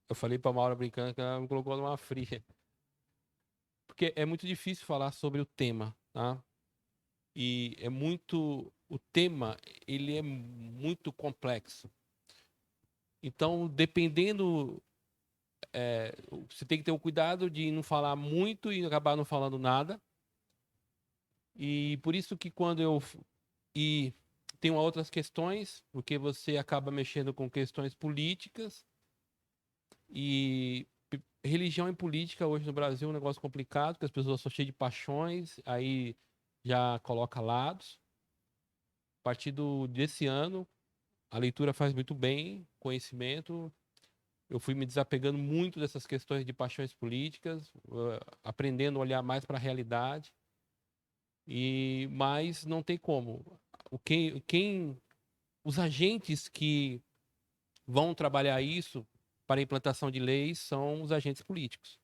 Eu falei pra Maura brincando que ela me colocou numa fria. Porque é muito difícil falar sobre o tema, tá? E é muito. O tema, ele é muito complexo. Então, dependendo. Você tem que ter o cuidado de não falar muito e acabar não falando nada. E por isso que quando eu. E tem outras questões, porque você acaba mexendo com questões políticas. E religião e política hoje no Brasil é um negócio complicado, porque as pessoas são cheias de paixões, aí já coloca lados. A partir desse ano, a leitura faz muito bem, conhecimento. Eu fui me desapegando muito dessas questões de paixões políticas, aprendendo a olhar mais para a realidade. Mas não tem como. Os agentes que vão trabalhar isso para a implantação de leis são os agentes políticos,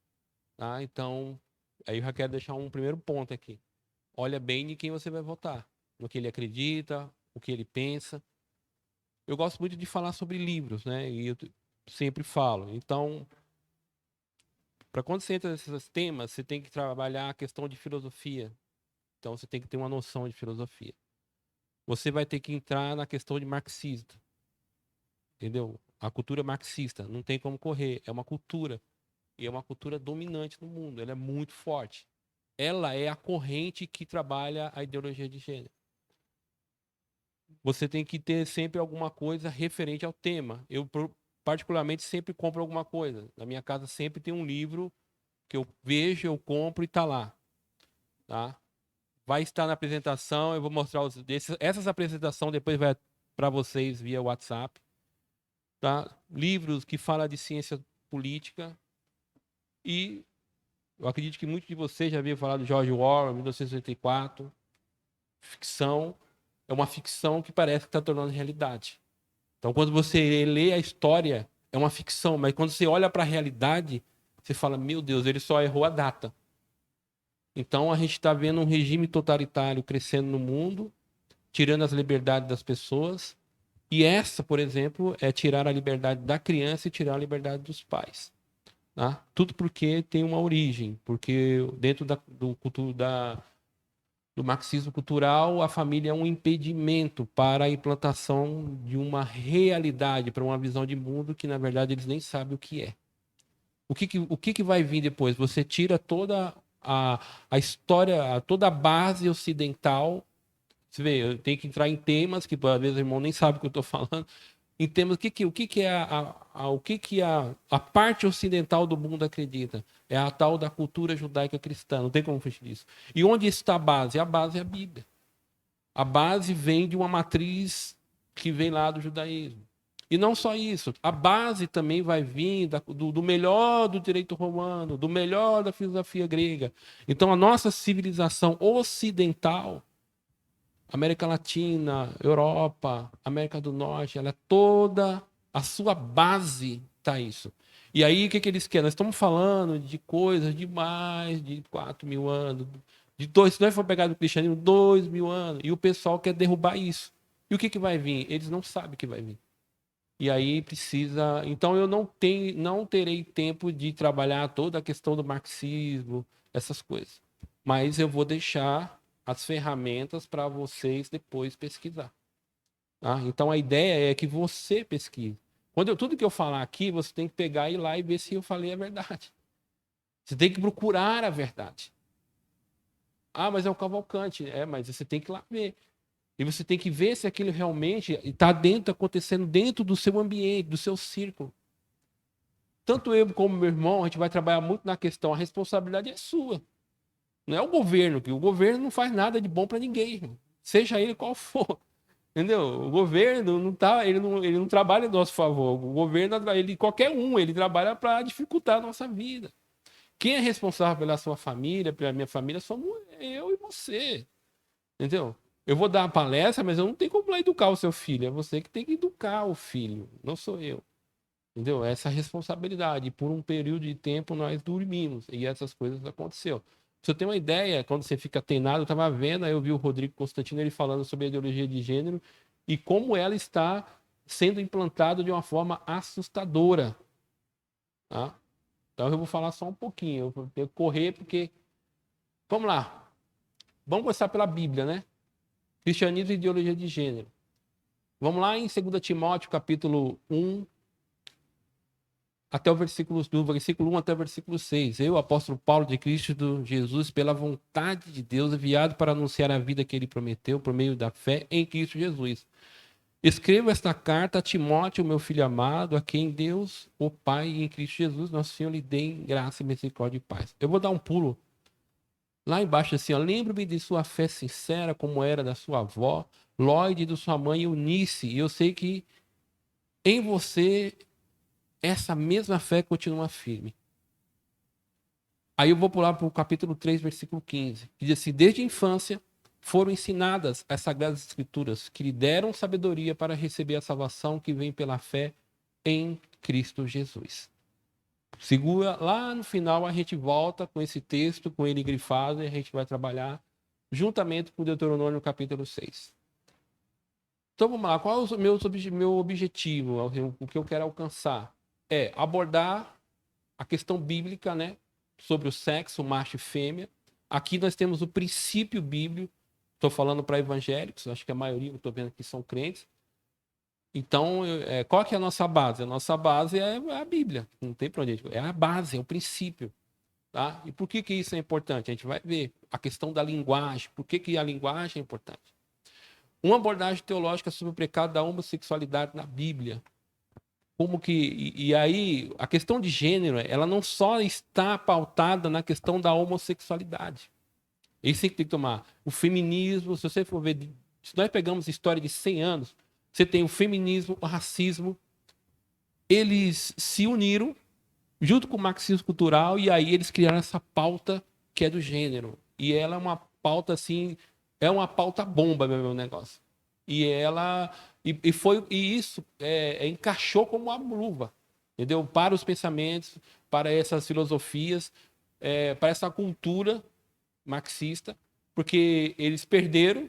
tá? Então, aí eu já quero deixar um primeiro ponto aqui. Olha bem em quem você vai votar, no que ele acredita, o que ele pensa. Eu gosto muito de falar sobre livros, né? E eu sempre falo. Então, para quando você entra nesses temas, você tem que trabalhar a questão de filosofia. Então, você tem que ter uma noção de filosofia. Você vai ter que entrar na questão de marxista, entendeu? A cultura marxista, não tem como correr. É uma cultura. E é uma cultura dominante no mundo. Ela é muito forte. Ela é a corrente que trabalha a ideologia de gênero. Você tem que ter sempre alguma coisa referente ao tema. Eu, particularmente, sempre compro alguma coisa. Na minha casa sempre tem um livro que eu vejo, eu compro e tá lá, tá? Vai estar na apresentação, eu vou mostrar essas apresentações depois vai para vocês via WhatsApp, tá? Livros que falam de ciência política e eu acredito que muitos de vocês já haviam falado do George Orwell, 1984, ficção, é uma ficção que parece que está tornando realidade. Então, quando você lê a história, é uma ficção, mas quando você olha para a realidade, você fala: meu Deus, ele só errou a data. Então, a gente está vendo um regime totalitário crescendo no mundo, tirando as liberdades das pessoas. E essa, por exemplo, é tirar a liberdade da criança e tirar a liberdade dos pais. Tá? Tudo porque tem uma origem, porque dentro do marxismo cultural, a família é um impedimento para a implantação de uma realidade, para uma visão de mundo que, na verdade, eles nem sabem o que é. O que vai vir depois? Você tira toda a história, toda a base ocidental. Você vê, eu tenho que entrar em temas que, às vezes, o irmão nem sabe o que eu estou falando. Em temas, o que é o que a parte ocidental do mundo acredita? É a tal da cultura judaica cristã, não tem como fugir disso. E onde está a base? A base é a Bíblia. A base vem de uma matriz que vem lá do judaísmo. E não só isso, a base também vai vir do melhor do direito romano, do melhor da filosofia grega. Então, a nossa civilização ocidental, América Latina, Europa, América do Norte, ela é toda a sua base está isso. E aí, o que eles querem? Nós estamos falando de coisas de mais de 4.000 anos, se nós for pegar do cristianismo, 2.000 anos, e o pessoal quer derrubar isso. E o que vai vir? Eles não sabem o que vai vir. E aí precisa. Então eu não terei tempo de trabalhar toda a questão do marxismo, essas coisas. Mas eu vou deixar as ferramentas para vocês depois pesquisar. Tá? Então a ideia é que você pesquise. Tudo que eu falar aqui, você tem que pegar e ir lá e ver se eu falei a verdade. Você tem que procurar a verdade. Ah, mas é o Cavalcante. É, mas você tem que ir lá ver. E você tem que ver se aquilo realmente está acontecendo dentro do seu ambiente, do seu círculo. Tanto eu como meu irmão, a gente vai trabalhar muito na questão, a responsabilidade é sua. Não é o governo, que o governo não faz nada de bom para ninguém, irmão. Seja ele qual for. Entendeu? O governo não tá, ele não trabalha a nosso favor. O governo, ele qualquer um, ele trabalha para dificultar a nossa vida. Quem é responsável pela sua família, pela minha família, somos eu e você. Entendeu? Eu vou dar uma palestra, mas eu não tenho como educar o seu filho. É você que tem que educar o filho, não sou eu. Entendeu? Essa responsabilidade. Por um período de tempo nós dormimos e essas coisas aconteceram. Pra você ter uma ideia, quando você fica tenado, eu estava vendo, aí eu vi o Rodrigo Constantino ele falando sobre a ideologia de gênero e como ela está sendo implantada de uma forma assustadora. Tá? Então eu vou falar só um pouquinho. Eu vou ter que correr porque... Vamos lá. Vamos começar pela Bíblia, né? Cristianismo e ideologia de gênero. Vamos lá em 2 Timóteo, capítulo 1, até o versículo, do versículo 1 até o versículo 6. Eu, apóstolo Paulo de Cristo Jesus, pela vontade de Deus, enviado para anunciar a vida que ele prometeu por meio da fé em Cristo Jesus. Escrevo esta carta a Timóteo, meu filho amado, a quem Deus, o Pai, em Cristo Jesus, nosso Senhor, lhe dê graça, misericórdia e paz. Eu vou dar um pulo lá embaixo assim, ó. Lembro-me de sua fé sincera, como era da sua avó, Lloyd, e de sua mãe Eunice. E eu sei que em você essa mesma fé continua firme. Aí eu vou pular para o capítulo 3, versículo 15, que diz assim: desde a infância foram ensinadas as sagradas escrituras, que lhe deram sabedoria para receber a salvação que vem pela fé em Cristo Jesus. Segura, lá no final a gente volta com esse texto, com ele grifado, e a gente vai trabalhar juntamente com Deuteronômio capítulo 6. Então vamos lá, qual é o meu objetivo, o que eu quero alcançar? É abordar a questão bíblica, né, sobre o sexo, macho e fêmea. Aqui nós temos o princípio bíblico, estou falando para evangélicos, acho que a maioria, eu estou vendo aqui, são crentes. Então, qual que é a nossa base? A nossa base é a Bíblia, não tem para onde ir. É a base, é o princípio. Tá? E por que isso é importante? A gente vai ver a questão da linguagem. Por que a linguagem é importante? Uma abordagem teológica sobre o pecado da homossexualidade na Bíblia. Como que e aí a questão de gênero, ela não só está pautada na questão da homossexualidade. Isso tem que tomar. O feminismo, se você for ver, se nós pegamos a história de 100 anos, você tem o feminismo, o racismo, eles se uniram junto com o marxismo cultural e aí eles criaram essa pauta que é do gênero. E ela é uma pauta assim, é uma pauta bomba, meu negócio. E ela e isso encaixou como uma luva, entendeu? Para os pensamentos, para essas filosofias, para essa cultura marxista, porque eles perderam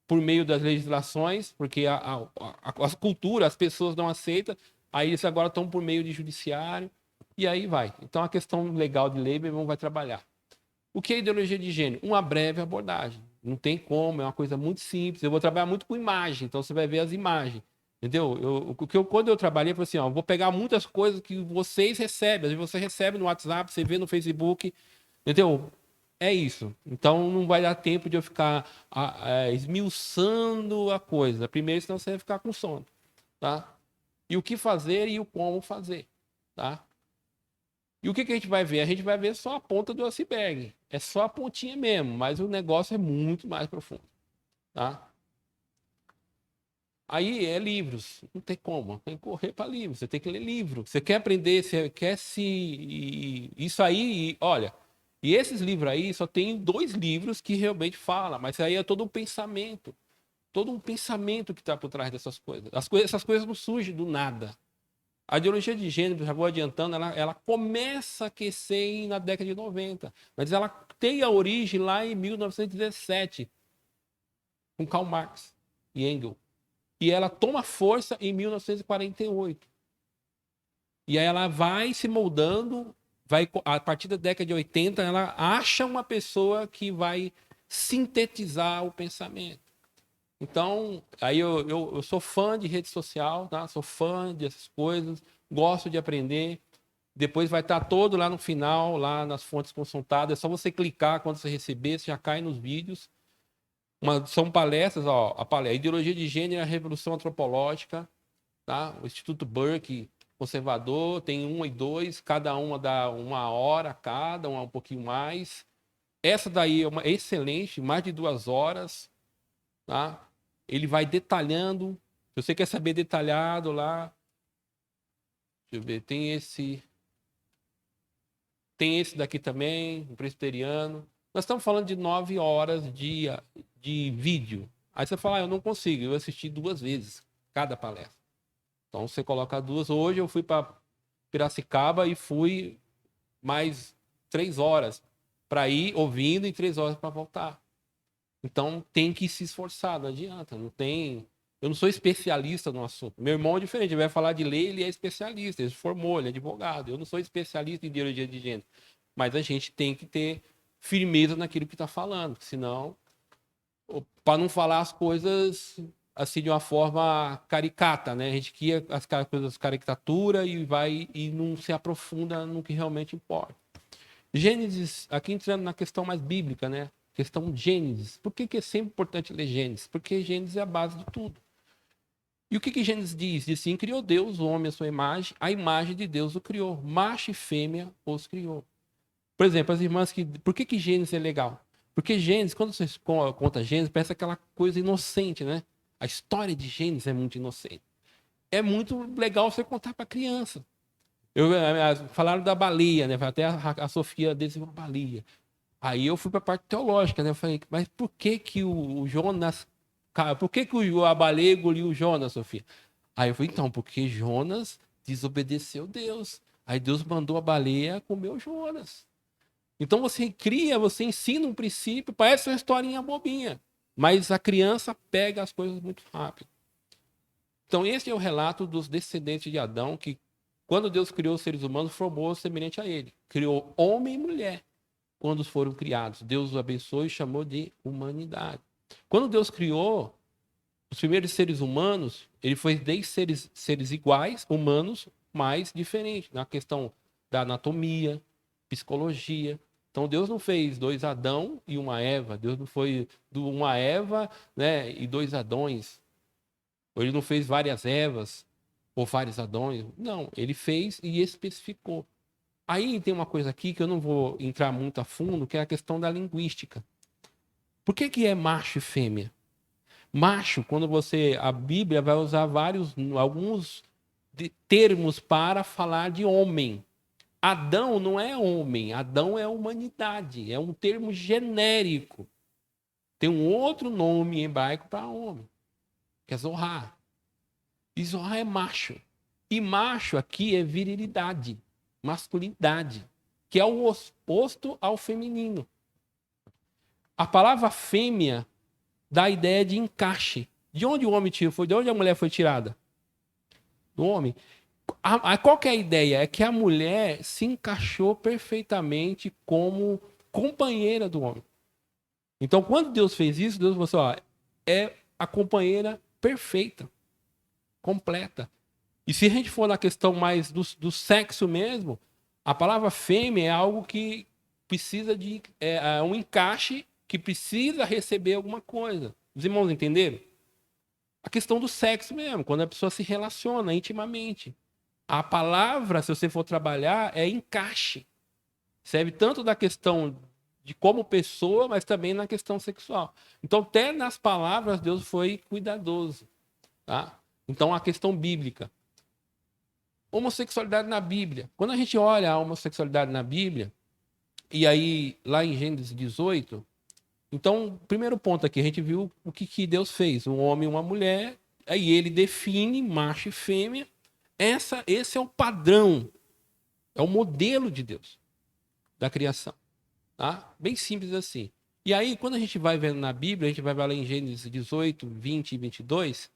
por meio das legislações, porque as culturas, as pessoas não aceitam, aí eles agora estão por meio de judiciário, e aí vai. Então a questão legal de Lieberman vai trabalhar. O que é ideologia de gênero? Uma breve abordagem. Não tem como, é uma coisa muito simples. Eu vou trabalhar muito com imagem, então você vai ver as imagens. Entendeu? Quando eu trabalhei, eu falei assim: ó, vou pegar muitas coisas que vocês recebem. Às vezes você recebe no WhatsApp, você vê no Facebook. Entendeu? É isso. Então não vai dar tempo de eu ficar esmiuçando a coisa. Primeiro, senão você vai ficar com sono. Tá? E o que fazer e o como fazer. Tá? E o que a gente vai ver? A gente vai ver só a ponta do iceberg. É só a pontinha mesmo, mas o negócio é muito mais profundo. Tá? Aí é livros. Não tem como. Tem que correr para livros. Você tem que ler livro. Você quer aprender, você quer se. Isso aí, olha. E esses livros aí, só tem 2 livros que realmente falam, mas aí é todo um pensamento. Todo um pensamento que está por trás dessas coisas. Essas coisas não surgem do nada. A ideologia de gênero, já vou adiantando, ela começa a aquecer na década de 90, mas ela tem a origem lá em 1917, com Karl Marx e Engels. E ela toma força em 1948. E aí ela vai se moldando, a partir da década de 80, ela acha uma pessoa que vai sintetizar o pensamento. Então, aí eu sou fã de rede social, tá? Sou fã dessas coisas, gosto de aprender. Depois vai estar todo lá no final, lá nas fontes consultadas. É só você clicar quando você receber, você já cai nos vídeos. São palestras, ó, a Ideologia de Gênero e a Revolução Antropológica, tá? O Instituto Burke, conservador, tem 1 e 2, cada uma dá 1 hora cada, um pouquinho mais. Essa daí é uma excelente, mais de 2 horas, tá? Ele vai detalhando. Se você quer saber detalhado lá, deixa eu ver, tem esse daqui também, o presbiteriano. Nós estamos falando de 9 horas de vídeo. Aí você fala: eu não consigo, eu assisti 2 vezes cada palestra. Então você coloca 2. Hoje eu fui para Piracicaba e fui mais 3 horas para ir ouvindo e 3 horas para voltar. Então tem que se esforçar, não adianta, não tem. Eu não sou especialista no assunto. Meu irmão é diferente, ele vai falar de lei, ele é especialista, ele se formou, ele é advogado. Eu não sou especialista em ideologia de gênero. Mas a gente tem que ter firmeza naquilo que está falando, senão, para não falar as coisas assim de uma forma caricata, né? A gente cria as coisas caricatura e vai e não se aprofunda no que realmente importa. Gênesis, aqui entrando na questão mais bíblica, né? Questão Gênesis. Por que é sempre importante ler Gênesis? Porque Gênesis é a base de tudo. E o que Gênesis diz? Diz assim, criou Deus o homem à sua imagem, a imagem de Deus o criou. Macho e fêmea os criou. Por exemplo, as irmãs que... Por que Gênesis é legal? Porque Gênesis, quando você conta Gênesis, parece aquela coisa inocente, né? A história de Gênesis é muito inocente. É muito legal você contar para criança. Falaram da baleia, né? Até a Sofia desenhou uma baleia. Aí eu fui para a parte teológica, né? Eu falei, mas por que que o Jonas... Por que que a baleia engoliu o Jonas, Sofia? Aí eu falei, então, porque Jonas desobedeceu Deus. Aí Deus mandou a baleia comer o Jonas. Então você cria, você ensina um princípio, parece uma historinha bobinha, mas a criança pega as coisas muito rápido. Então esse é o relato dos descendentes de Adão, que quando Deus criou os seres humanos, formou semelhante a ele. Criou homem e mulher quando foram criados. Deus os abençoou e chamou de humanidade. Quando Deus criou os primeiros seres humanos, ele foi 10 seres iguais, humanos, mas diferentes, na questão da anatomia, psicologia. Então Deus não fez 2 Adão e uma Eva. Deus não foi uma Eva, né, e 2 Adões. Ou ele não fez várias Evas ou vários Adões. Não, ele fez e especificou. Aí tem uma coisa aqui que eu não vou entrar muito a fundo, que é a questão da linguística. Por que é macho e fêmea? Macho, quando a Bíblia vai usar alguns termos para falar de homem. Adão não é homem, Adão é humanidade, é um termo genérico. Tem um outro nome em hebraico para homem, que é Zohar. E Zohar é macho. E macho aqui é virilidade, masculinidade, que é o oposto ao feminino. A palavra fêmea dá a ideia de encaixe. De onde o homem foi? De onde a mulher foi tirada? Do homem. Qual que é a ideia? É que a mulher se encaixou perfeitamente como companheira do homem. Então, quando Deus fez isso, Deus falou assim, ó, é a companheira perfeita, completa. E se a gente for na questão mais do sexo mesmo, a palavra fêmea é algo que precisa de um encaixe, que precisa receber alguma coisa. Os irmãos entenderam? A questão do sexo mesmo, quando a pessoa se relaciona intimamente. A palavra, se você for trabalhar, é encaixe. Serve tanto da questão de como pessoa, mas também na questão sexual. Então, até nas palavras, Deus foi cuidadoso. Tá? Então, a questão bíblica. Homossexualidade na Bíblia. Quando a gente olha a homossexualidade na Bíblia, e aí lá em Gênesis 18, então, primeiro ponto aqui, a gente viu o que Deus fez, um homem e uma mulher, aí ele define macho e fêmea. Esse é o padrão, é o modelo de Deus, da criação. Tá? Bem simples assim. E aí, quando a gente vai vendo na Bíblia, a gente vai ver lá em Gênesis 18, 20 e 22,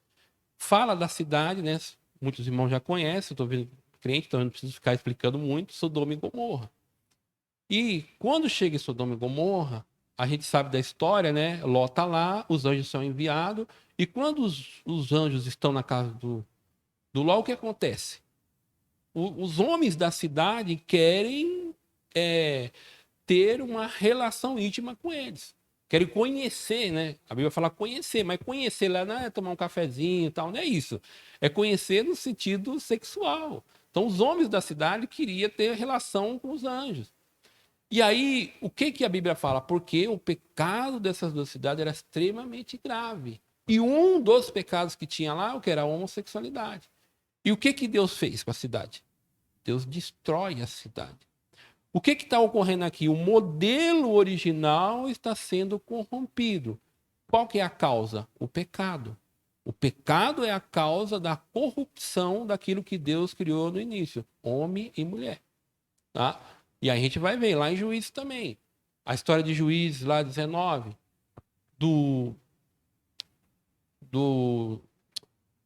fala da cidade, né? Muitos irmãos já conhecem, eu estou vendo crente, então eu não preciso ficar explicando muito, Sodoma e Gomorra. E quando chega em Sodoma e Gomorra, a gente sabe da história, né? Ló está lá, os anjos são enviados, e quando os anjos estão na casa do Ló, o que acontece? Os homens da cidade querem ter uma relação íntima com eles. Querem conhecer, né? A Bíblia fala conhecer, mas conhecer lá não é tomar um cafezinho e tal, não é isso. É conhecer no sentido sexual. Então, os homens da cidade queriam ter relação com os anjos. E aí, o que a Bíblia fala? Porque o pecado dessas 2 cidades era extremamente grave. E um dos pecados que tinha lá, o que era a homossexualidade. E o que Deus fez com a cidade? Deus destrói a cidade. O que está ocorrendo aqui? O modelo original está sendo corrompido. Qual que é a causa? O pecado. O pecado é a causa da corrupção daquilo que Deus criou no início, homem e mulher. Tá? E aí a gente vai ver lá em Juízes também. A história de Juízes lá 19, do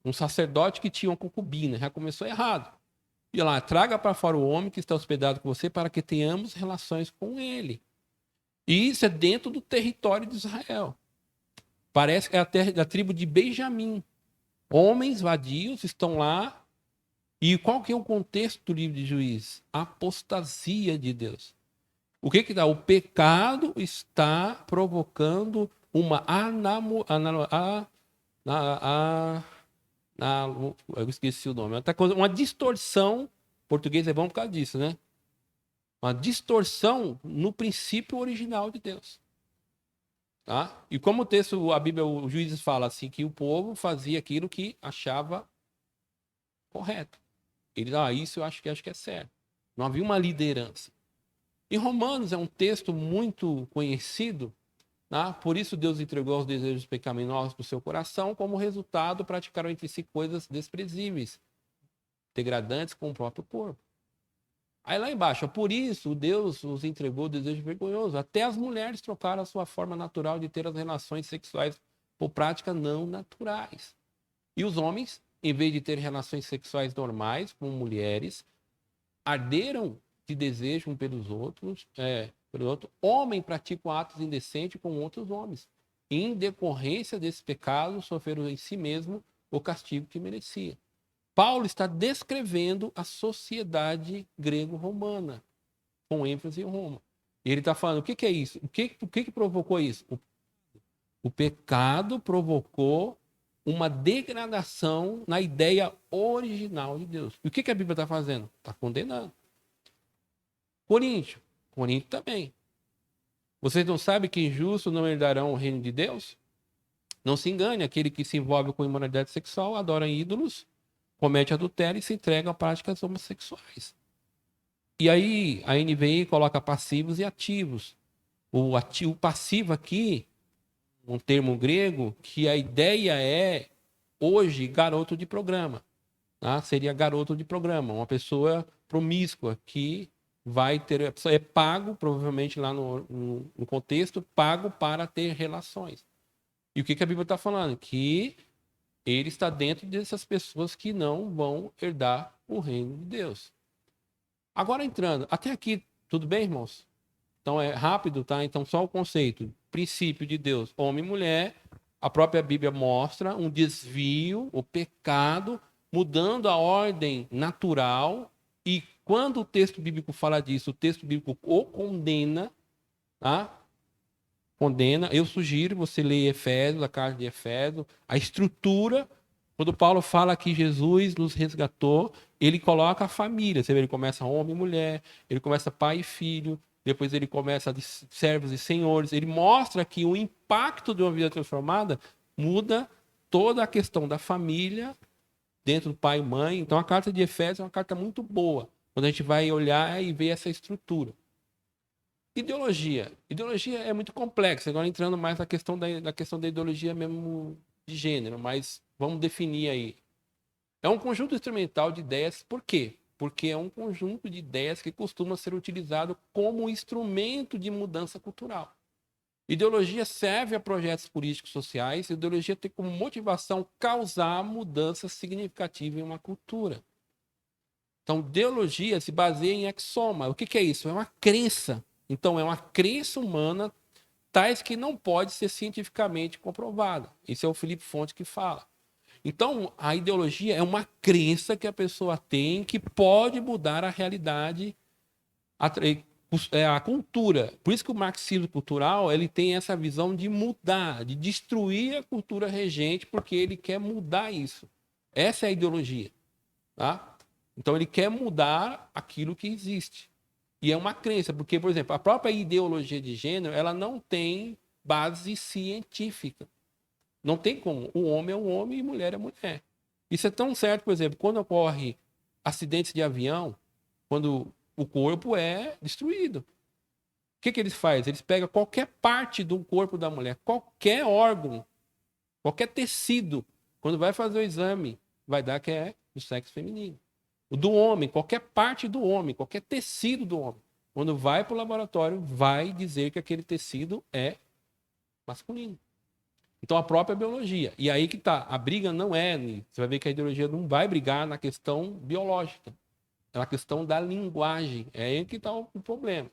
Um sacerdote que tinha uma concubina, já começou errado. E lá, traga para fora o homem que está hospedado com você para que tenhamos relações com ele. E isso é dentro do território de Israel. Parece que é a terra da tribo de Benjamim. Homens vadios estão lá. E qual que é o contexto do livro de Juízes? Apostasia de Deus. O que dá? O pecado está provocando uma eu esqueci o nome. Uma distorção. Português é bom por causa disso, né? Uma distorção no princípio original de Deus. Tá? E como o texto, a Bíblia, o Juízes fala assim, que o povo fazia aquilo que achava correto. Ele, isso eu acho que é certo. Não havia uma liderança. E Romanos é um texto muito conhecido, tá? Por isso Deus entregou os desejos pecaminosos para o seu coração, como resultado praticaram entre si coisas desprezíveis, degradantes com o próprio corpo. Aí lá embaixo, por isso Deus os entregou o desejo vergonhoso. Até as mulheres trocaram a sua forma natural de ter as relações sexuais por práticas não naturais. E os homens, em vez de ter relações sexuais normais com mulheres, arderam de desejo um pelos outros, homem praticam atos indecentes com outros homens. Em decorrência desse pecado, sofreram em si mesmo o castigo que merecia. Paulo está descrevendo a sociedade grego-romana, com ênfase em Roma. Ele está falando, o que é isso? O que provocou isso? O pecado provocou uma degradação na ideia original de Deus. E o que a Bíblia está fazendo? Está condenando. Coríntio também. Vocês não sabem que injustos não herdarão o reino de Deus? Não se engane, aquele que se envolve com imoralidade sexual, adora ídolos, comete adultério e se entrega a práticas homossexuais. E aí a NVI coloca passivos e ativos. O passivo aqui, um termo grego, que a ideia é, hoje, garoto de programa. Tá? Seria garoto de programa, uma pessoa promíscua que vai ter, a pessoa é pago, provavelmente lá no contexto, pago para ter relações. E o que a Bíblia está falando? Que ele está dentro dessas pessoas que não vão herdar o reino de Deus. Agora entrando, até aqui, tudo bem, irmãos? Então é rápido, tá? Então só o conceito, princípio de Deus, homem e mulher, a própria Bíblia mostra um desvio, o pecado, mudando a ordem natural, e quando o texto bíblico fala disso, o texto bíblico o condena, tá? Condena. Eu sugiro você ler Efésios, a carta de Efésios, a estrutura. Quando Paulo fala que Jesus nos resgatou, ele coloca a família. Você vê, ele começa homem e mulher, ele começa pai e filho, depois ele começa de servos e senhores. Ele mostra que o impacto de uma vida transformada muda toda a questão da família dentro do pai e mãe. Então a carta de Efésios é uma carta muito boa, quando a gente vai olhar e ver essa estrutura. Ideologia. Ideologia é muito complexa. Agora entrando mais na questão da ideologia mesmo de gênero, mas vamos definir aí. É um conjunto instrumental de ideias. Por quê? Porque é um conjunto de ideias que costuma ser utilizado como instrumento de mudança cultural. Ideologia serve a projetos políticos sociais. Ideologia tem como motivação causar mudança significativa em uma cultura. Então, ideologia se baseia em axioma. O que é isso? É uma crença. Então, é uma crença humana, tais que não pode ser cientificamente comprovada. Isso é o Felipe Fonte que fala. Então, a ideologia é uma crença que a pessoa tem que pode mudar a realidade, a cultura. Por isso que o marxismo cultural ele tem essa visão de mudar, de destruir a cultura regente, porque ele quer mudar isso. Essa é a ideologia. Tá? Então, ele quer mudar aquilo que existe. E é uma crença, porque, por exemplo, a própria ideologia de gênero, ela não tem base científica. Não tem como. O homem é um homem e mulher é mulher. Isso é tão certo, por exemplo, quando ocorre acidentes de avião, quando o corpo é destruído. O que eles fazem? Eles pegam qualquer parte do corpo da mulher, qualquer órgão, qualquer tecido, quando vai fazer o exame, vai dar que é do sexo feminino. O do homem, qualquer parte do homem, qualquer tecido do homem. Quando vai para o laboratório, vai dizer que aquele tecido é masculino. Então, a própria biologia. E aí que tá. A briga não é. Você vai ver que a ideologia não vai brigar na questão biológica. É na questão da linguagem. É aí que tá o problema.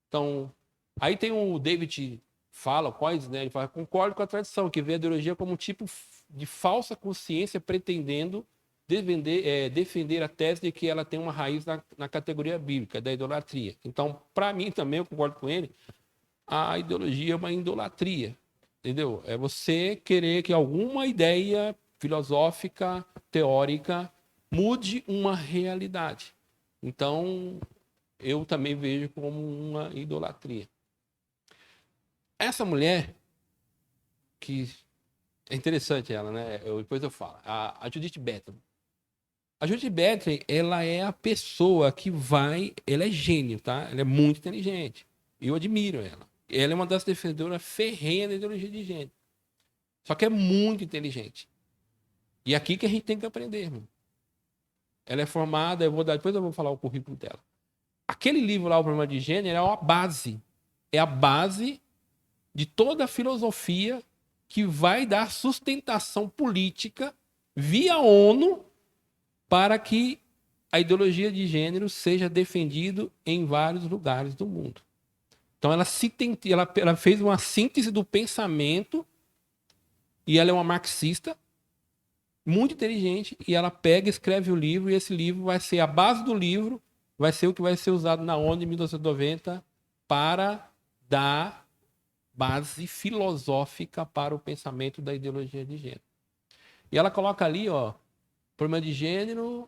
Então, aí tem o David fala, Coynes, né? Ele fala, concordo com a tradição, que vê a ideologia como um tipo de falsa consciência pretendendo defender a tese de que ela tem uma raiz na categoria bíblica, da idolatria. Então, para mim também, eu concordo com ele, a ideologia é uma idolatria, entendeu? É você querer que alguma ideia filosófica, teórica, mude uma realidade. Então, eu também vejo como uma idolatria. Essa mulher, que é interessante ela, né? Depois eu falo. A Judith Butler. A Judith Butler, ela é a pessoa que vai... Ela é gênio, tá? Ela é muito inteligente. Eu admiro ela. Ela é uma das defendedoras ferrenhas da ideologia de gênero. Só que é muito inteligente. E é aqui que a gente tem que aprender, irmão. Ela é formada, depois eu vou falar o currículo dela. Aquele livro lá, O Problema de Gênero, é uma base. É a base de toda a filosofia que vai dar sustentação política via ONU para que a ideologia de gênero seja defendida em vários lugares do mundo. Então ela fez uma síntese do pensamento e ela é uma marxista muito inteligente e ela pega, escreve o livro e esse livro vai ser a base do livro, vai ser o que vai ser usado na ONU em 1990 para dar base filosófica para o pensamento da ideologia de gênero. E ela coloca ali, ó, problema de gênero,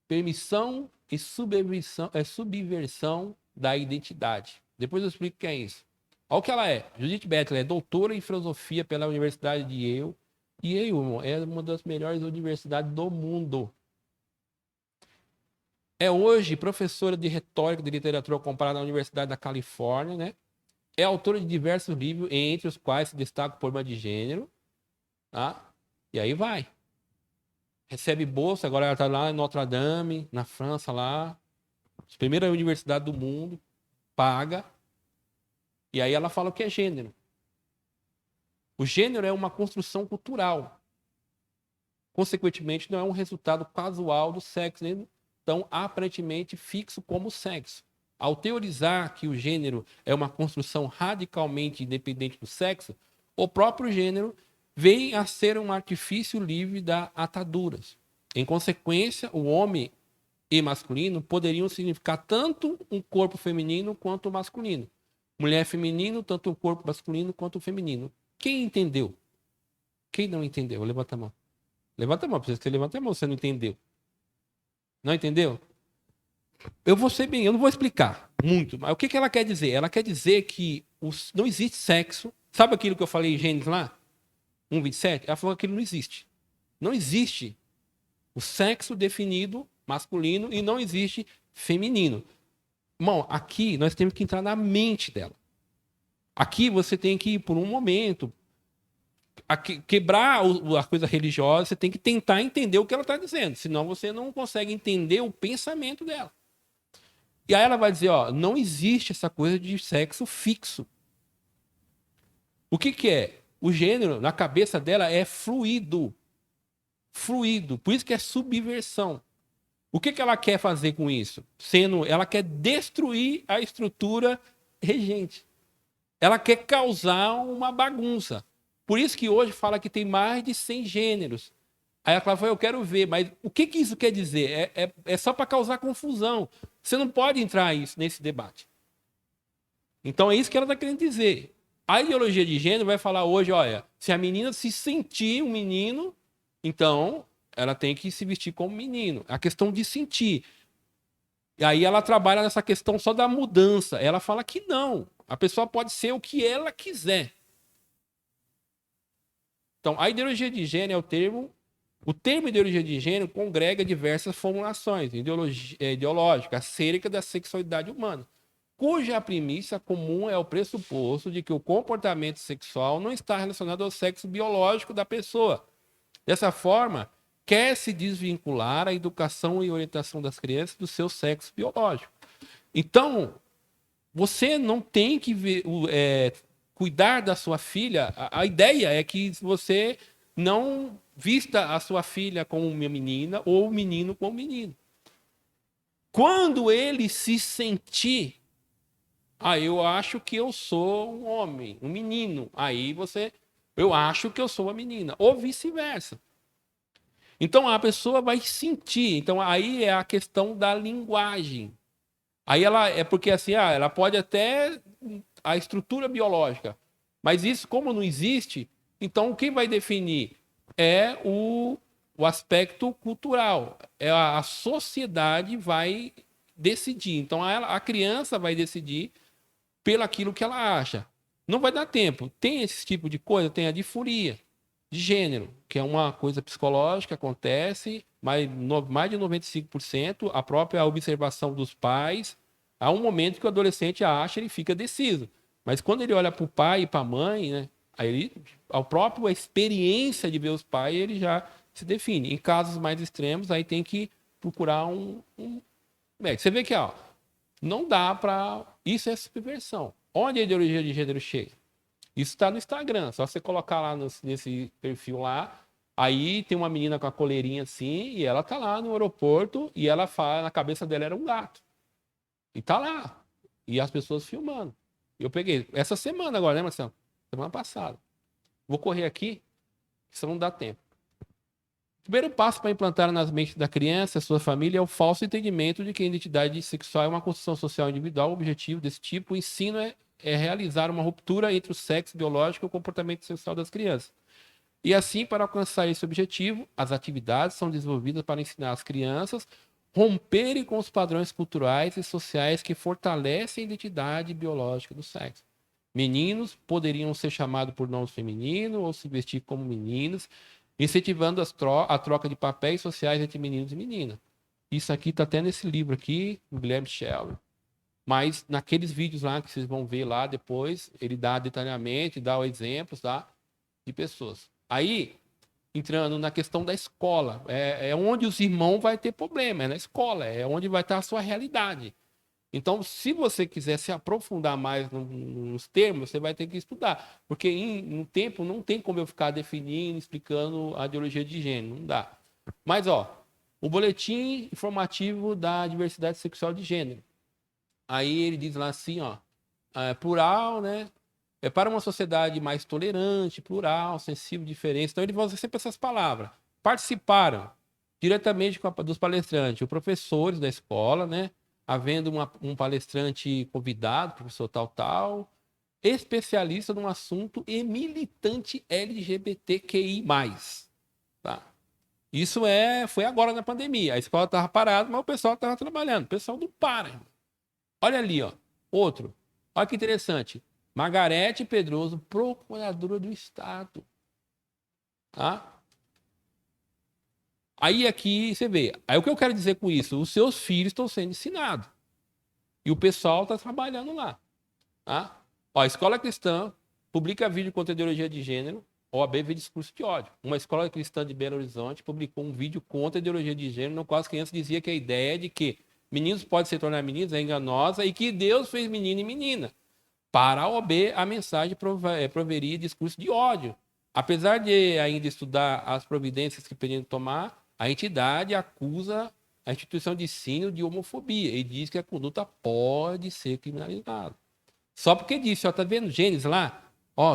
permissão e subversão da identidade. Depois eu explico o que é isso. Olha o que ela é. Judith Butler é doutora em filosofia pela Universidade de Yale. E Yale é uma das melhores universidades do mundo. É hoje professora de retórica e de literatura comparada na Universidade da Califórnia, né? É autora de diversos livros, entre os quais se destaca o Problema de Gênero. Tá? E aí vai. Recebe bolsa, agora ela está lá em Notre Dame, na França, lá. Primeira universidade do mundo, paga. E aí ela fala o que é gênero. O gênero é uma construção cultural. Consequentemente, não é um resultado casual do sexo, então aparentemente fixo como sexo. Ao teorizar que o gênero é uma construção radicalmente independente do sexo, o próprio gênero vem a ser um artifício livre das ataduras. Em consequência, o homem e masculino poderiam significar tanto um corpo feminino quanto masculino. Mulher feminino, tanto o corpo masculino quanto o feminino. Quem entendeu? Quem não entendeu? Levanta a mão. Levanta a mão, precisa que você levante a mão, você não entendeu. Não entendeu? Eu vou ser bem, eu não vou explicar muito, mas o que ela quer dizer? Ela quer dizer que não existe sexo. Sabe aquilo que eu falei em Gênesis lá? 1:27? Ela falou que aquilo não existe. Não existe o sexo definido masculino e não existe feminino. Irmão, aqui nós temos que entrar na mente dela. Aqui você tem que ir por um momento, quebrar a coisa religiosa, você tem que tentar entender o que ela está dizendo, senão você não consegue entender o pensamento dela. E aí ela vai dizer, ó, não existe essa coisa de sexo fixo. O que é? O gênero, na cabeça dela, é fluido. Fluido. Por isso que é subversão. O que ela quer fazer com isso? Ela quer destruir a estrutura regente. Ela quer causar uma bagunça. Por isso que hoje fala que tem mais de 100 gêneros. Aí ela fala, eu quero ver, mas o que isso quer dizer? É só para causar confusão. Você não pode entrar nesse debate. Então é isso que ela está querendo dizer. A ideologia de gênero vai falar hoje, olha, se a menina se sentir um menino, então ela tem que se vestir como menino. A questão de sentir. E aí ela trabalha nessa questão só da mudança. Ela fala que não. A pessoa pode ser o que ela quiser. Então, a ideologia de gênero é o termo ideologia de gênero congrega diversas formulações ideológicas acerca da sexualidade humana, cuja premissa comum é o pressuposto de que o comportamento sexual não está relacionado ao sexo biológico da pessoa. Dessa forma, quer-se desvincular a educação e orientação das crianças do seu sexo biológico. Então, você não tem que cuidar da sua filha, a ideia é que você não vista a sua filha como uma menina ou o menino como menino. Quando ele se sentir, eu acho que eu sou um homem, um menino. Eu acho que eu sou uma menina. Ou vice-versa. Então a pessoa vai sentir. Então aí é a questão da linguagem. Aí ela é porque assim, ela pode até a estrutura biológica, mas isso como não existe, então quem vai definir é o aspecto cultural. A sociedade vai decidir. Então a criança vai decidir pelo aquilo que ela acha. Não vai dar tempo. Tem esse tipo de coisa, tem a disforia de gênero, que é uma coisa psicológica, acontece, mas mais de 95%, a própria observação dos pais, há um momento que o adolescente acha, ele fica deciso. Mas quando ele olha para o pai e para a mãe, né, aí ele, a própria experiência de ver os pais, ele já se define. Em casos mais extremos, aí tem que procurar um médico. Você vê que não dá para... Isso é subversão. Onde a ideologia de gênero chega? Isso está no Instagram. Só você colocar lá nesse perfil lá. Aí tem uma menina com a coleirinha assim, e ela tá lá no aeroporto, e ela fala, na cabeça dela era um gato. E tá lá. E as pessoas filmando. Eu peguei essa semana agora, né, Marcelo? Semana passada. Vou correr aqui, senão não dá tempo. O primeiro passo para implantar nas mentes da criança e sua família é o falso entendimento de que a identidade sexual é uma construção social individual. O objetivo desse tipo, o ensino é realizar uma ruptura entre o sexo biológico e o comportamento sexual das crianças. E assim, para alcançar esse objetivo, as atividades são desenvolvidas para ensinar as crianças a romperem com os padrões culturais e sociais que fortalecem a identidade biológica do sexo. Meninos poderiam ser chamados por nomes femininos ou se vestir como meninas, incentivando a troca de papéis sociais entre meninos e meninas. Isso aqui está até nesse livro aqui, do Guilherme Shelby. Mas naqueles vídeos lá que vocês vão ver lá depois, ele dá detalhamento, dá exemplos, tá, de pessoas. Aí, entrando na questão da escola, é onde os irmãos vai ter problema, é na escola, é onde vai estar a sua realidade. Então, se você quiser se aprofundar mais nos termos, você vai ter que estudar. Porque em um tempo não tem como eu ficar definindo, explicando a ideologia de gênero, não dá. Mas, o boletim informativo da diversidade sexual de gênero. Aí ele diz lá assim, plural, né? É para uma sociedade mais tolerante, plural, sensível, diferente. Então ele usa sempre essas palavras. Participaram diretamente dos palestrantes, os professores da escola, né? Havendo um palestrante convidado, professor tal, especialista num assunto e militante LGBTQI+. Tá? Isso foi agora na pandemia. A escola estava parada, mas o pessoal estava trabalhando. O pessoal não para, irmão. Olha ali, outro. Olha que interessante. Margarete Pedroso, procuradora do Estado. Tá? Aí aqui você vê. Aí o que eu quero dizer com isso? Os seus filhos estão sendo ensinados. E o pessoal está trabalhando lá. Tá? Escola cristã publica vídeo contra ideologia de gênero. OAB vê discurso de ódio. Uma escola cristã de Belo Horizonte publicou um vídeo contra a ideologia de gênero, no qual as crianças diziam que a ideia de que meninos podem se tornar meninos é enganosa e que Deus fez menino e menina. Para a OAB, a mensagem proveria discurso de ódio. Apesar de ainda estudar as providências que pretende tomar, a entidade acusa a instituição de ensino de homofobia e diz que a conduta pode ser criminalizada. Só porque disse, tá vendo Gênesis lá?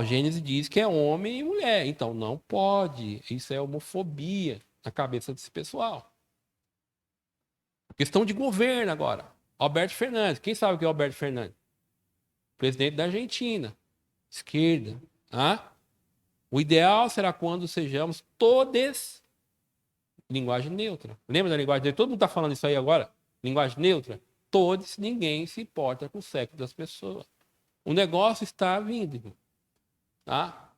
Gênesis diz que é homem e mulher, então não pode. Isso é homofobia na cabeça desse pessoal. Questão de governo agora. Alberto Fernandes. Quem sabe o que é Alberto Fernandes? Presidente da Argentina. Esquerda. O ideal será quando sejamos todos linguagem neutra. Lembra da linguagem neutra? Todo mundo está falando isso aí agora? Linguagem neutra? Todos, ninguém se importa com o sexo das pessoas. O negócio está vindo. Tá?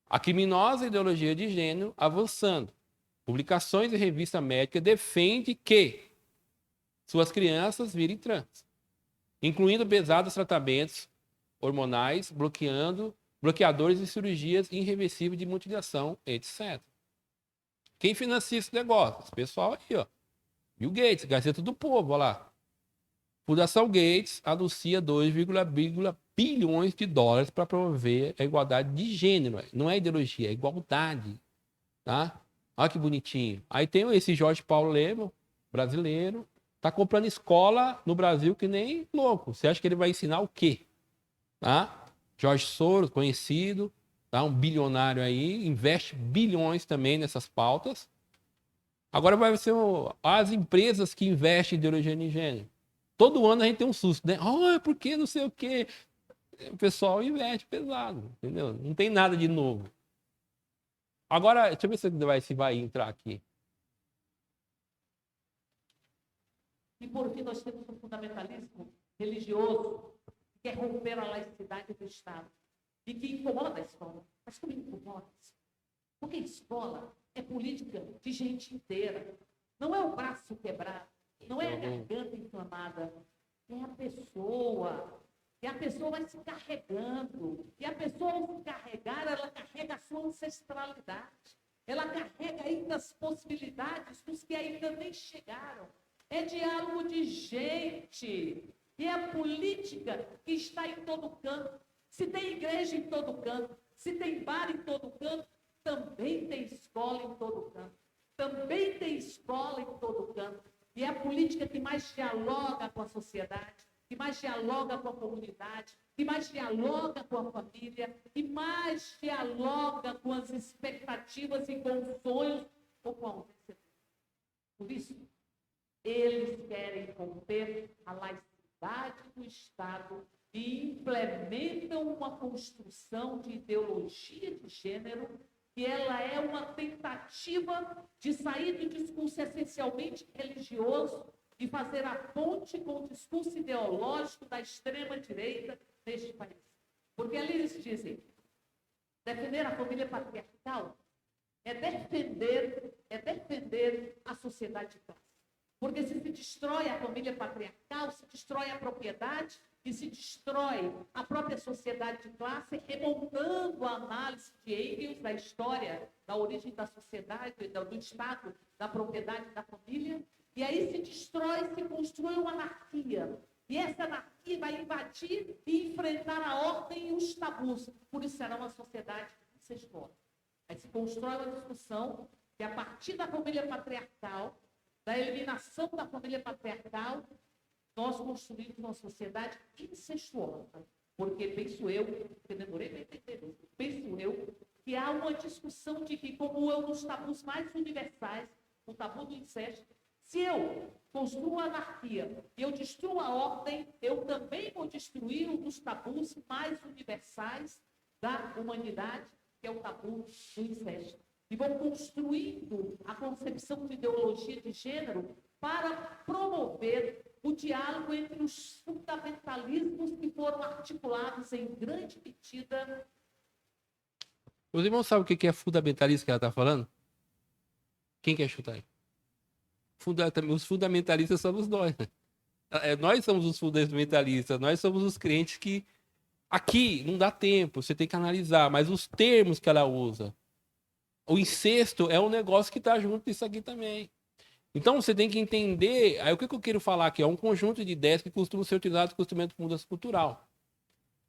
A criminosa ideologia de gênero avançando. Publicações e revista médica defende que suas crianças virem trans, incluindo pesados tratamentos hormonais, bloqueadores e cirurgias irreversíveis de mutilação, etc. Quem financia esse negócio? Esse pessoal aí, Bill Gates, Gazeta do Povo, olha lá. Fundação Gates anuncia 2,1 bilhões de dólares para promover a igualdade de gênero. Não é ideologia, é igualdade. Tá? Olha que bonitinho. Aí tem esse Jorge Paulo Lemann, brasileiro, tá comprando escola no Brasil que nem louco. Você acha que ele vai ensinar o quê? Tá? Jorge Soros, conhecido, tá? Um bilionário aí, investe bilhões também nessas pautas. Agora vai ser as empresas que investem em ideologia de gênero. Todo ano a gente tem um susto, né? Oh, por que não sei o quê? O pessoal investe pesado, entendeu? Não tem nada de novo. Agora, deixa eu ver se vai entrar aqui. E por fim, nós temos um fundamentalismo religioso que quer romper a laicidade do Estado e que incomoda a escola. Mas como incomoda? Porque a escola é política de gente inteira. Não é o braço quebrado, não é a garganta inflamada, é a pessoa. E a pessoa vai se carregando. E a pessoa, ao se carregar, ela carrega a sua ancestralidade. Ela carrega ainda as possibilidades dos que ainda nem chegaram. É diálogo de gente. E é a política que está em todo canto. Se tem igreja em todo canto, se tem bar em todo canto, também tem escola em todo canto. Também tem escola em todo canto. E é a política que mais dialoga com a sociedade, que mais dialoga com a comunidade, que mais dialoga com a família, que mais dialoga com as expectativas e com os sonhos ou com a ausência. Por isso, eles querem romper a laicidade do Estado e implementam uma construção de ideologia de gênero que ela é uma tentativa de sair do discurso essencialmente religioso e fazer a ponte com o discurso ideológico da extrema-direita neste país. Porque ali eles dizem, defender a família patriarcal é defender a sociedade de classe. Porque se destrói a família patriarcal, se destrói a propriedade e se destrói a própria sociedade de classe, remontando a análise de Engels da história, da origem da sociedade, do Estado, da propriedade da família. E aí se destrói, se constrói uma anarquia. E essa anarquia vai invadir e enfrentar a ordem e os tabus. Por isso será uma sociedade incestuosa. Aí se constrói uma discussão que, a partir da família patriarcal, da eliminação da família patriarcal, nós construímos uma sociedade incestuosa. Porque penso eu, que demorei para entender, penso eu, que há uma discussão de que, como eu, nos tabus mais universais, o tabu do incesto, se eu construo a anarquia e eu destruo a ordem, eu também vou destruir um dos tabus mais universais da humanidade, que é o tabu do incesto. E vão construindo a concepção de ideologia de gênero para promover o diálogo entre os fundamentalismos que foram articulados em grande medida. Os irmãos sabem o que é fundamentalista que ela está falando? Quem quer chutar aí? Os fundamentalistas somos nós. Nós somos os fundamentalistas, nós somos os crentes que aqui não dá tempo, você tem que analisar, mas os termos que ela usa. O incesto é um negócio que está junto disso aqui também. Então você tem que entender. Aí o que eu quero falar aqui? É um conjunto de ideias que costumam ser utilizados no instrumento de mudança cultural.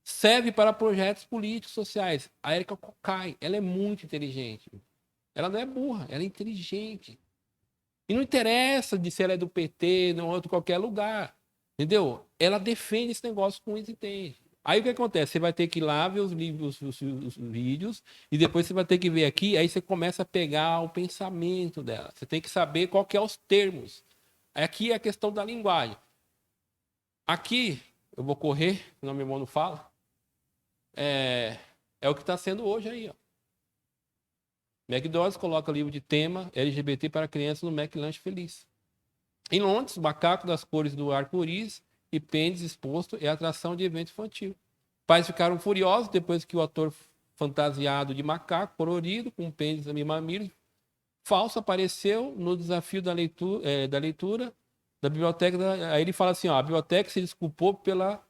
Serve para projetos políticos, sociais. A Érica Cocai, ela é muito inteligente. Ela não é burra, ela é inteligente. E não interessa de se ela é do PT, não é de qualquer lugar. Entendeu? Ela defende esse negócio com isso, entende? Aí o que acontece? Você vai ter que ir lá ver os livros, os vídeos, e depois você vai ter que ver aqui, aí você começa a pegar o pensamento dela. Você tem que saber qual que é os termos. Aqui é a questão da linguagem. Aqui, eu vou correr, senão meu irmão não fala. É o que está sendo hoje aí, ó. McDonald's coloca livro de tema LGBT para crianças no McLanche Feliz. Em Londres, macaco das cores do arco-íris e pênis exposto é atração de evento infantil. Pais ficaram furiosos depois que o ator fantasiado de macaco colorido, com pênis e mamilos, falso, apareceu no desafio da leitura da biblioteca. Aí ele fala assim, ó, a biblioteca se desculpou pela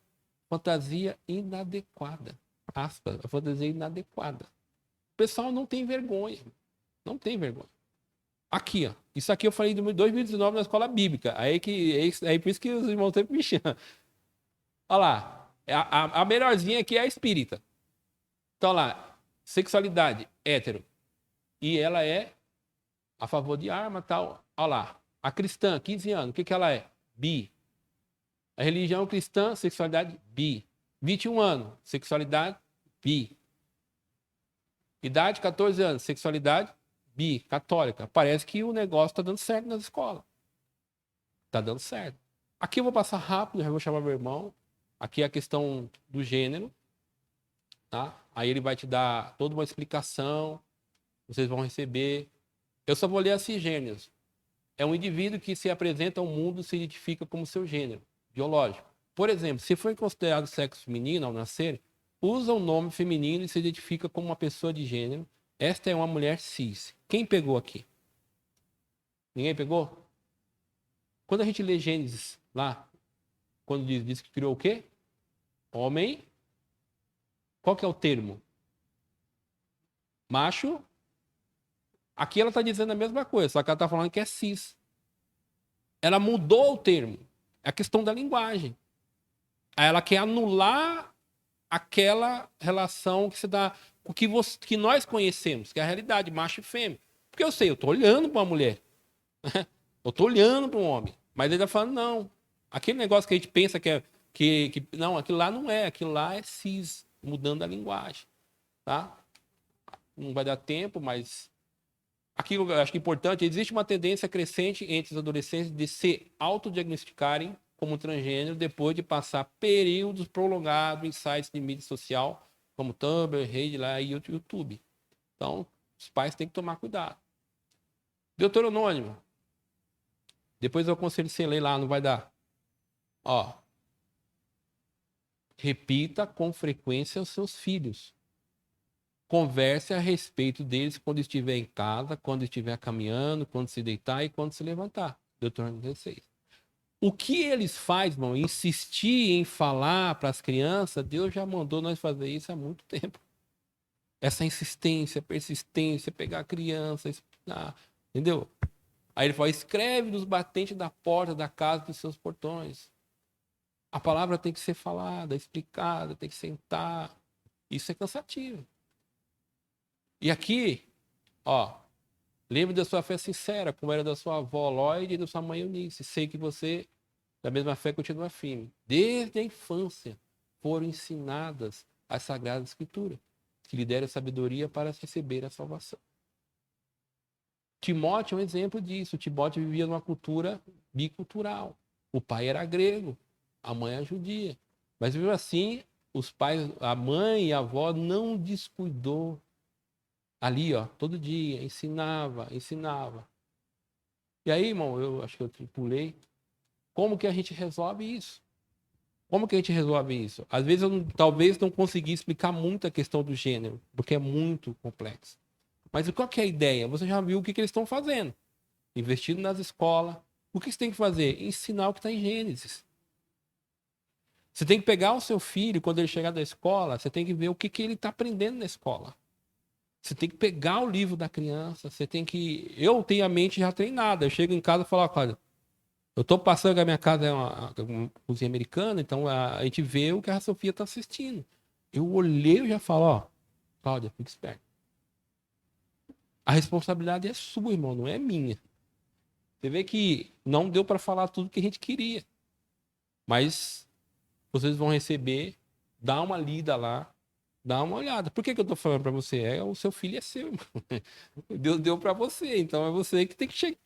fantasia inadequada. Aspas, a fantasia inadequada. O pessoal não tem vergonha. Não tem vergonha. Aqui, ó. Isso aqui eu falei em 2019 na escola bíblica. Aí por isso que os irmãos sempre me chamam. Olha lá. A melhorzinha aqui é a espírita. Então, olha lá. Sexualidade, hétero. E ela é a favor de arma e tal. Olha lá. A cristã, 15 anos. O que ela é? Bi. A religião cristã, sexualidade, bi. 21 anos, sexualidade, bi. Idade, 14 anos, sexualidade, bi, católica. Parece que o negócio tá dando certo nas escolas. Tá dando certo. Aqui eu vou passar rápido, já vou chamar meu irmão. Aqui é a questão do gênero, tá? Aí ele vai te dar toda uma explicação, vocês vão receber. Eu só vou ler as cisgêneros. É um indivíduo que se apresenta ao mundo e se identifica como seu gênero biológico. Por exemplo, se for considerado sexo feminino ao nascer, usa o nome feminino e se identifica como uma pessoa de gênero. Esta é uma mulher cis. Quem pegou aqui? Ninguém pegou? Quando a gente lê Gênesis lá, quando diz que criou o quê? Homem. Qual que é o termo? Macho. Aqui ela está dizendo a mesma coisa, só que ela está falando que é cis. Ela mudou o termo. É a questão da linguagem. Aí ela quer anular aquela relação que se dá, o que nós conhecemos, que é a realidade, macho e fêmea. Porque eu sei, eu estou olhando para uma mulher. Eu estou olhando para um homem. Mas ele está falando, não. Aquele negócio que a gente pensa que é. Não, aquilo lá não é. Aquilo lá é cis, mudando a linguagem. Tá? Não vai dar tempo, mas. Aquilo eu acho que é importante. Existe uma tendência crescente entre os adolescentes de se autodiagnosticarem como transgênero depois de passar períodos prolongados em sites de mídia social, como Tumblr, Rede lá e YouTube. Então, os pais têm que tomar cuidado. Deuteronômio. Depois eu aconselho você ler lá, não vai dar. Ó. Repita com frequência aos seus filhos. Converse a respeito deles quando estiver em casa, quando estiver caminhando, quando se deitar e quando se levantar. Deuteronômio 16. O que eles fazem, irmão? Insistir em falar para as crianças, Deus já mandou nós fazer isso há muito tempo. Essa insistência, persistência, pegar a criança, explicar, entendeu? Aí ele fala, escreve nos batentes da porta da casa dos seus portões. A palavra tem que ser falada, explicada, tem que sentar. Isso é cansativo. E aqui, ó, lembre da sua fé sincera, como era da sua avó Lloyd e da sua mãe Eunice. Sei que você, da mesma fé, continua firme. Desde a infância foram ensinadas as Sagradas Escrituras, que lhe deram sabedoria para receber a salvação. Timóteo é um exemplo disso. Timóteo vivia numa cultura bicultural. O pai era grego, a mãe era judia. Mas mesmo assim, os pais, a mãe e a avó não descuidou. Ali, ó, todo dia, ensinava. E aí, irmão, eu acho que eu pulei. Como que a gente resolve isso? Como que a gente resolve isso? Às vezes eu talvez não consegui explicar muito a questão do gênero, porque é muito complexo. Mas qual que é a ideia? Você já viu o que eles estão fazendo. Investindo nas escolas. O que você tem que fazer? Ensinar o que está em Gênesis. Você tem que pegar o seu filho, quando ele chegar da escola, você tem que ver o que ele está aprendendo na escola. Você tem que pegar o livro da criança, você tem que... Eu tenho a mente já treinada. Eu chego em casa e falo, olha, eu estou passando, a minha casa é uma cozinha americana, então a gente vê o que a Sofia está assistindo. Eu olhei e já falo, ó, Cláudia, fica esperto. A responsabilidade é sua, irmão, não é minha. Você vê que não deu para falar tudo que a gente queria. Mas vocês vão receber, dá uma lida lá, dá uma olhada. Por que eu tô falando para você? O seu filho é seu, irmão. Deus deu para você, então é você que tem que chegar.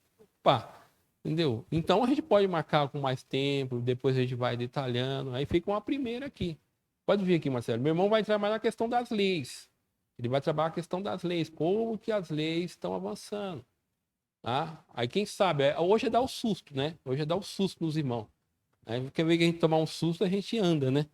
Pá, entendeu? Então a gente pode marcar com mais tempo, depois a gente vai detalhando. Aí fica uma primeira aqui. Pode vir aqui, Marcelo. Meu irmão vai trabalhar na questão das leis. Ele vai trabalhar a questão das leis, como que as leis estão avançando. Tá? Aí quem sabe, hoje é dar o susto, né? Hoje é dar o susto nos irmãos. Aí quer ver que a gente tomar um susto, a gente anda, né?